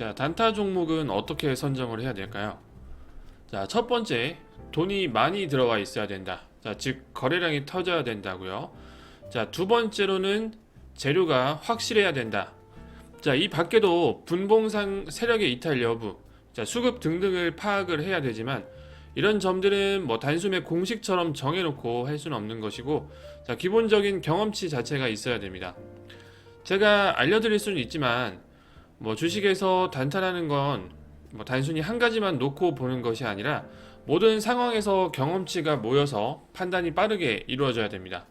자, 단타 종목은 어떻게 선정을 해야 될까요? 자, 첫 번째, 돈이 많이 들어와 있어야 된다. 자, 즉 거래량이 터져야 된다고요. 자, 두 번째로는 재료가 확실해야 된다. 자, 이 밖에도 분봉상 세력의 이탈 여부, 자, 수급 등등을 파악을 해야 되지만 이런 점들은 뭐 단숨에 공식처럼 정해놓고 할 수는 없는 것이고, 자, 기본적인 경험치 자체가 있어야 됩니다. 제가 알려드릴 수는 있지만 뭐 주식에서 단타라는 건 뭐 단순히 한 가지만 놓고 보는 것이 아니라 모든 상황에서 경험치가 모여서 판단이 빠르게 이루어져야 됩니다.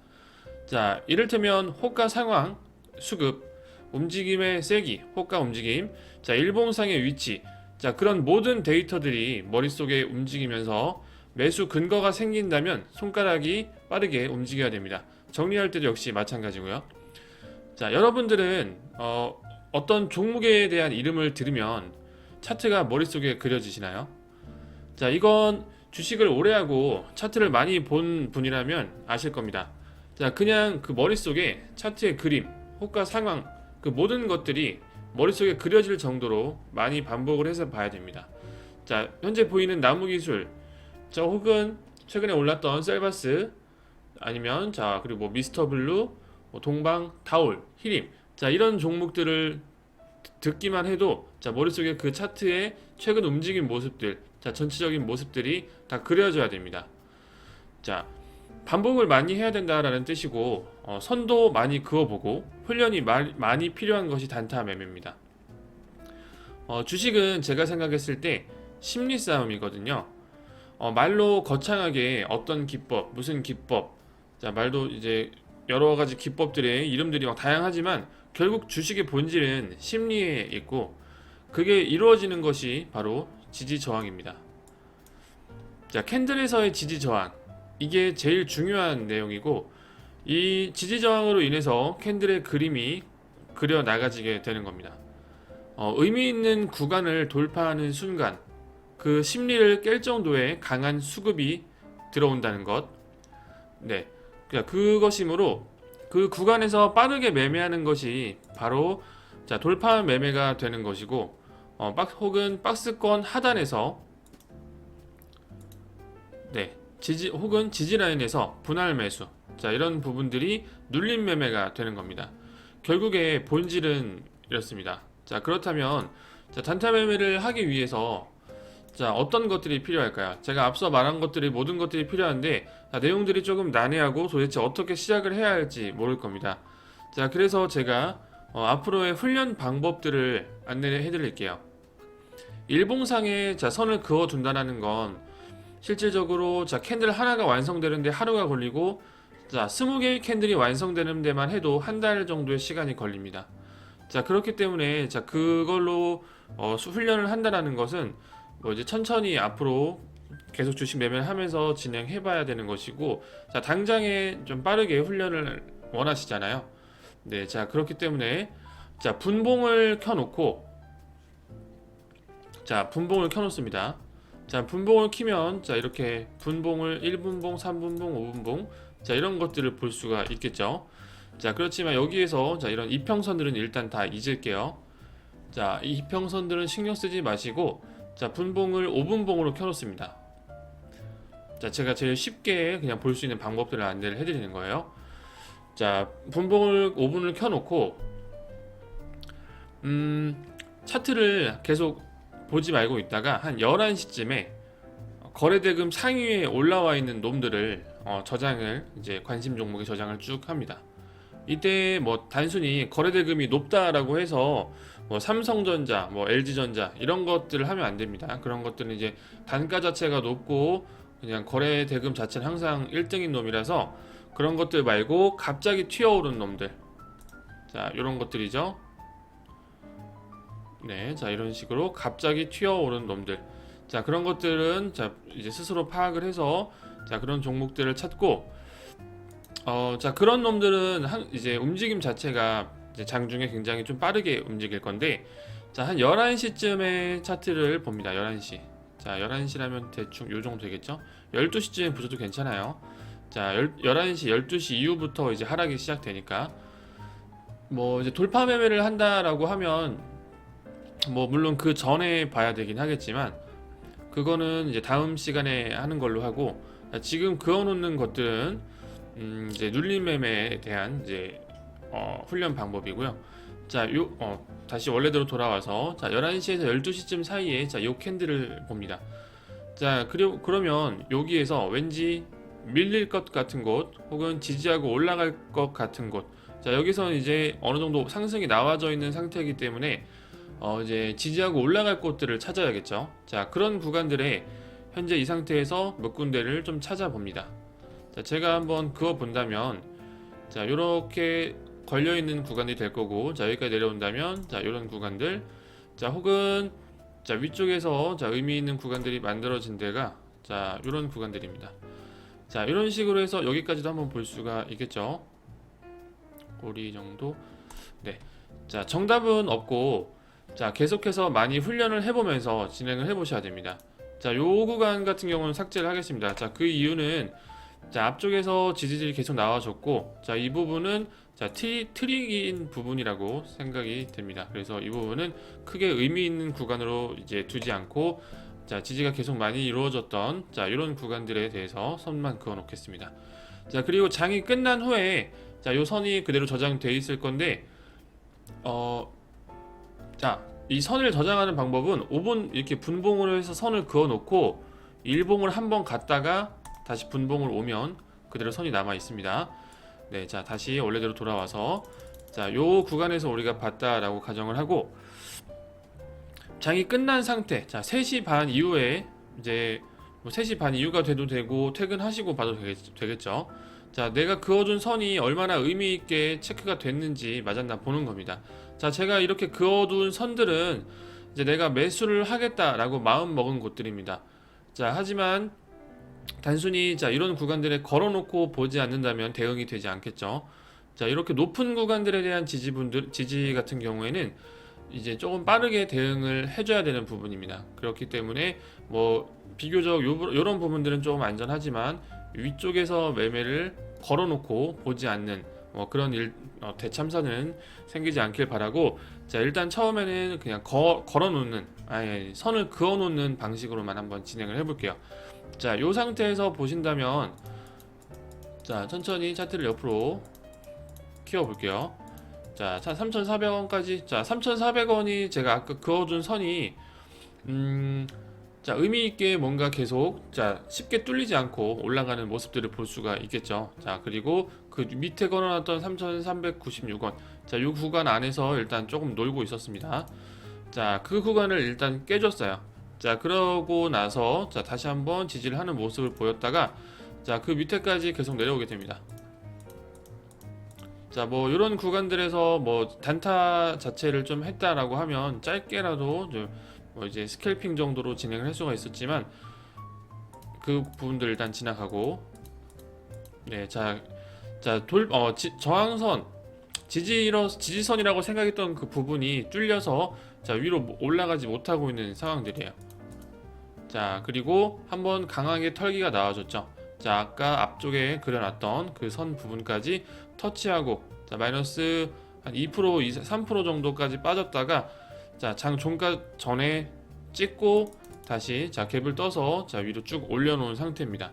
자, 이를테면 호가 상황, 수급, 움직임의 세기, 호가 움직임, 자, 일봉상의 위치, 자, 그런 모든 데이터들이 머릿속에 움직이면서 매수 근거가 생긴다면 손가락이 빠르게 움직여야 됩니다. 정리할 때도 역시 마찬가지고요. 자, 여러분들은 어떤 종목에 대한 이름을 들으면 차트가 머릿속에 그려지시나요? 자, 이건 주식을 오래 하고 차트를 많이 본 분이라면 아실 겁니다. 자, 그냥 그 머릿속에 차트의 그림, 호가 상황, 그 모든 것들이 머릿속에 그려질 정도로 많이 반복을 해서 봐야 됩니다. 자, 현재 보이는 나무기술, 자, 혹은 최근에 올랐던 셀바스, 아니면 자, 그리고 뭐 미스터블루, 뭐 동방, 다올, 히림, 자, 이런 종목들을 듣기만 해도 자, 머릿속에 그 차트의 최근 움직임 모습들, 자, 전체적인 모습들이 다 그려져야 됩니다. 자, 반복을 많이 해야 된다라는 뜻이고, 선도 많이 그어보고 훈련이 많이 필요한 것이 단타 매매입니다. 주식은 제가 생각했을 때 심리 싸움이거든요. 말로 거창하게 어떤 기법, 무슨 기법, 자, 말도 이제 여러 가지 기법들의 이름들이 막 다양하지만 결국 주식의 본질은 심리에 있고, 그게 이루어지는 것이 바로 지지 저항입니다. 자, 캔들에서의 지지 저항, 이게 제일 중요한 내용이고, 이 지지 저항으로 인해서 캔들의 그림이 그려 나가지게 되는 겁니다. 의미 있는 구간을 돌파하는 순간 그 심리를 깰 정도의 강한 수급이 들어온다는 것, 네, 그것이므로 그 구간에서 빠르게 매매하는 것이 바로 자, 돌파 매매가 되는 것이고, 혹은 박스권 하단에서, 네, 혹은 지지 라인에서 분할 매수, 자, 이런 부분들이 눌림 매매가 되는 겁니다. 결국에 본질은 이렇습니다. 자, 그렇다면 자, 단타 매매를 하기 위해서 자, 어떤 것들이 필요할까요? 제가 앞서 말한 것들이 모든 것들이 필요한데, 자, 내용들이 조금 난해하고 도대체 어떻게 시작을 해야 할지 모를 겁니다. 자, 그래서 제가 앞으로의 훈련 방법들을 안내해 드릴게요. 일봉상에 자, 선을 그어 둔다는 건 실질적으로 자, 캔들 하나가 완성되는데 하루가 걸리고, 자, 20개의 캔들이 완성되는 데만 해도 한 달 정도의 시간이 걸립니다. 자, 그렇기 때문에 자, 그걸로 훈련을 한다는 것은 뭐 이제 천천히 앞으로 계속 주식 매매를 하면서 진행해 봐야 되는 것이고, 자, 당장에 좀 빠르게 훈련을 원하시잖아요. 네, 자, 그렇기 때문에 자, 분봉을 켜놓고, 자, 분봉을 켜놓습니다. 자, 분봉을 키면 자, 이렇게 분봉을 1분봉, 3분봉, 5분봉, 자, 이런 것들을 볼 수가 있겠죠. 자, 그렇지만 여기에서 자, 이런 이평선들은 일단 다 잊을게요. 자, 이 이평선들은 신경 쓰지 마시고, 자, 분봉을 5분봉으로 켜놓습니다. 자, 제가 제일 쉽게 그냥 볼 수 있는 방법들을 안내를 해드리는 거예요. 자, 분봉을 5분을 켜놓고, 차트를 계속 보지 말고 있다가 한 11시쯤에 거래대금 상위에 올라와 있는 놈들을 저장을, 이제 관심 종목에 저장을 쭉 합니다. 이때 뭐 단순히 거래대금이 높다라고 해서 뭐 삼성전자, 뭐 LG전자 이런 것들을 하면 안 됩니다. 그런 것들은 이제 단가 자체가 높고 그냥 거래대금 자체는 항상 1등인 놈이라서 그런 것들 말고 갑자기 튀어오른 놈들, 자, 이런 것들이죠. 네, 자, 이런 식으로 갑자기 튀어오른 놈들, 자, 그런 것들은 자, 이제 스스로 파악을 해서 자, 그런 종목들을 찾고, 자, 그런 놈들은 이제 움직임 자체가 이제 장중에 굉장히 좀 빠르게 움직일 건데, 자, 한 11시쯤에 차트를 봅니다. 11시. 자, 11시라면 대충 요 정도 되겠죠? 12시쯤에 보셔도 괜찮아요. 자, 11시, 12시 이후부터 이제 하락이 시작되니까, 뭐 이제 돌파 매매를 한다라고 하면 뭐 물론 그 전에 봐야 되긴 하겠지만 그거는 이제 다음 시간에 하는 걸로 하고, 지금 그어놓는 것들은 이제 눌림 매매에 대한 이제 훈련 방법이고요. 자, 다시 원래대로 돌아와서 자 11시에서 12시쯤 사이에 요 캔들을 봅니다. 자, 그리고 그러면 여기에서 왠지 밀릴 것 같은 곳 혹은 지지하고 올라갈 것 같은 곳, 자 여기서 이제 어느 정도 상승이 나와져 있는 상태이기 때문에 이제 지지하고 올라갈 곳들을 찾아야겠죠. 자, 그런 구간들에 현재 이 상태에서 몇 군데를 좀 찾아봅니다. 자, 제가 한번 그어 본다면, 자 요렇게 걸려 있는 구간이 될 거고, 자 여기까지 내려온다면 자 요런 구간들, 자 혹은 자 위쪽에서 자 의미 있는 구간들이 만들어진 데가 자 요런 구간들입니다. 자 이런 식으로 해서 여기까지도 한번 볼 수가 있겠죠. 꼬리 정도. 네. 자 정답은 없고, 자 계속해서 많이 훈련을 해보면서 진행을 해보셔야 됩니다. 자 요 구간 같은 경우는 삭제를 하겠습니다. 자 그 이유는 자 앞쪽에서 지지들이 계속 나와줬고, 자 이 부분은 자 트릭인 부분이라고 생각이 됩니다. 그래서 이 부분은 크게 의미 있는 구간으로 이제 두지 않고, 자 지지가 계속 많이 이루어졌던 자 이런 구간들에 대해서 선만 그어 놓겠습니다. 자 그리고 장이 끝난 후에 자 요 선이 그대로 저장되어 있을 건데, 자 이 선을 저장하는 방법은 5분 이렇게 분봉으로 해서 선을 그어 놓고 일봉을 한번 갔다가 다시 분봉을 오면 그대로 선이 남아 있습니다. 네, 자 다시 원래대로 돌아와서 자 요 구간에서 우리가 봤다라고 가정을 하고, 장이 끝난 상태, 자 3시 반 이후에 이제 뭐 3시 반 이후가 돼도 되고 퇴근하시고 봐도 되겠죠. 자 내가 그어둔 선이 얼마나 의미 있게 체크가 됐는지 맞았나 보는 겁니다. 자 제가 이렇게 그어둔 선들은 이제 내가 매수를 하겠다라고 마음 먹은 곳들입니다. 자 하지만 단순히 자 이런 구간들에 걸어놓고 보지 않는다면 대응이 되지 않겠죠. 자 이렇게 높은 구간들에 대한 지지 같은 경우에는 이제 조금 빠르게 대응을 해줘야 되는 부분입니다. 그렇기 때문에 뭐 비교적 요런 부분들은 조금 안전하지만 위쪽에서 매매를 걸어놓고 보지 않는 그런 대참사는 생기지 않길 바라고, 자 일단 처음에는 그냥 걸어놓는 선을 그어놓는 방식으로만 한번 진행을 해볼게요. 자 요 상태에서 보신다면, 자 천천히 차트를 옆으로 키워 볼게요. 자 3,400원까지, 자 3,400원이 제가 아까 그어둔 선이 자 의미있게 뭔가 계속 자 쉽게 뚫리지 않고 올라가는 모습들을 볼 수가 있겠죠. 자 그리고 그 밑에 걸어놨던 3,396원, 자 이 구간 안에서 일단 조금 놀고 있었습니다. 자 그 구간을 일단 깨줬어요. 자 그러고 나서 자 다시 한번 지지를 하는 모습을 보였다가 자 그 밑에까지 계속 내려오게 됩니다. 자 뭐 이런 구간들에서 뭐 단타 자체를 좀 했다라고 하면 짧게라도 뭐 이제 스캘핑 정도로 진행을 할 수가 있었지만 그 부분들 일단 지나가고, 네, 저항선 지지선이라고 생각했던 그 부분이 뚫려서 자 위로 올라가지 못하고 있는 상황들이에요. 자 그리고 한번 강하게 털기가 나와줬죠. 자 아까 앞쪽에 그려놨던 그 선 부분까지 터치하고 자 마이너스 한 2% 3% 정도까지 빠졌다가 자 장 종가 전에 찍고 다시 자 갭을 떠서 자 위로 쭉 올려놓은 상태입니다.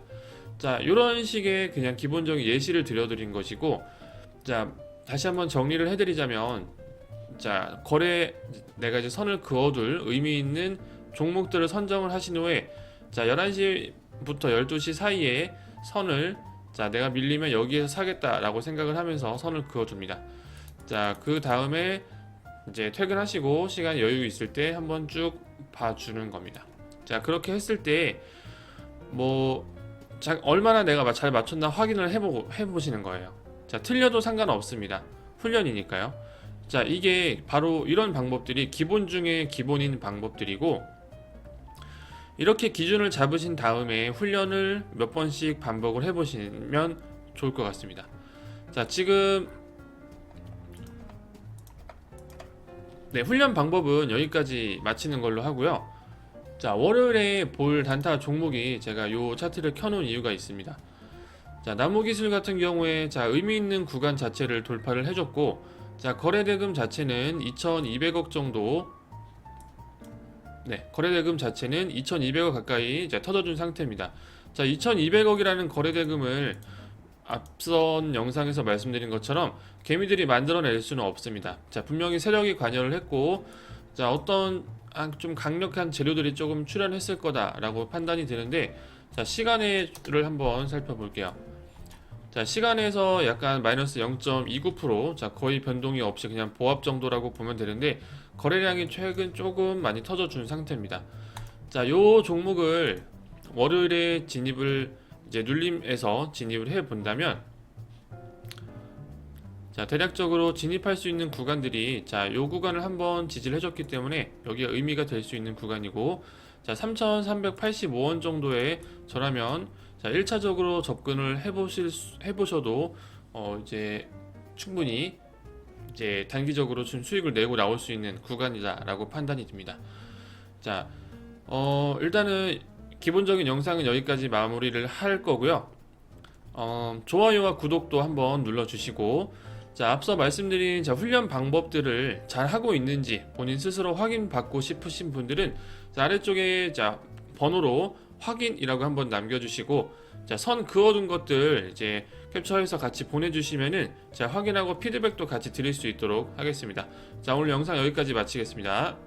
자 이런 식의 그냥 기본적인 예시를 드려드린 것이고, 자 다시 한번 정리를 해드리자면, 자 거래 내가 이제 선을 그어둘 의미 있는 종목들을 선정을 하신 후에 자 11시부터 12시 사이에 선을 자 내가 밀리면 여기에서 사겠다라고 생각을 하면서 선을 그어줍니다. 자 그 다음에 이제 퇴근하시고 시간 여유 있을 때 한번 쭉 봐주는 겁니다. 자 그렇게 했을 때 뭐 얼마나 내가 잘 맞췄나 확인을 해보시는 거예요. 자 틀려도 상관없습니다. 훈련이니까요. 자 이게 바로 이런 방법들이 기본 중에 기본인 방법들이고, 이렇게 기준을 잡으신 다음에 훈련을 몇 번씩 반복을 해보시면 좋을 것 같습니다. 자 지금 네, 훈련 방법은 여기까지 마치는 걸로 하고요. 자 월요일에 볼 단타 종목이 제가 요 차트를 켜놓은 이유가 있습니다. 자 나무기술 같은 경우에 자 의미 있는 구간 자체를 돌파를 해줬고, 자 거래대금 자체는 2,200억 정도 네, 거래대금 자체는 2,200억 가까이 이제 터져준 상태입니다. 자, 2,200억이라는 거래대금을 앞선 영상에서 말씀드린 것처럼 개미들이 만들어낼 수는 없습니다. 자, 분명히 세력이 관여를 했고, 자, 어떤 좀 강력한 재료들이 조금 출현했을 거다라고 판단이 되는데, 자, 시간을 한번 살펴볼게요. 자, 시간에서 약간 마이너스 0.29%, 자, 거의 변동이 없이 그냥 보합 정도라고 보면 되는데, 거래량이 최근 조금 많이 터져준 상태입니다. 자, 요 종목을 월요일에 진입을 이제 눌림에서 진입을 해 본다면, 자, 대략적으로 진입할 수 있는 구간들이, 자, 요 구간을 한번 지지를 해줬기 때문에 여기가 의미가 될 수 있는 구간이고, 자, 3,385원 정도에 저라면, 자, 1차적으로 접근을 해보셔도 이제 충분히 이제 단기적으로 좀 수익을 내고 나올 수 있는 구간이다라고 판단이 듭니다. 자, 일단은 기본적인 영상은 여기까지 마무리를 할 거고요. 좋아요와 구독도 한번 눌러주시고, 자, 앞서 말씀드린 훈련 방법들을 잘 하고 있는지 본인 스스로 확인받고 싶으신 분들은 자, 아래쪽에 자, 번호로 확인이라고 한번 남겨주시고, 자, 선 그어둔 것들 이제 캡처해서 같이 보내주시면은 자, 확인하고 피드백도 같이 드릴 수 있도록 하겠습니다. 자, 오늘 영상 여기까지 마치겠습니다.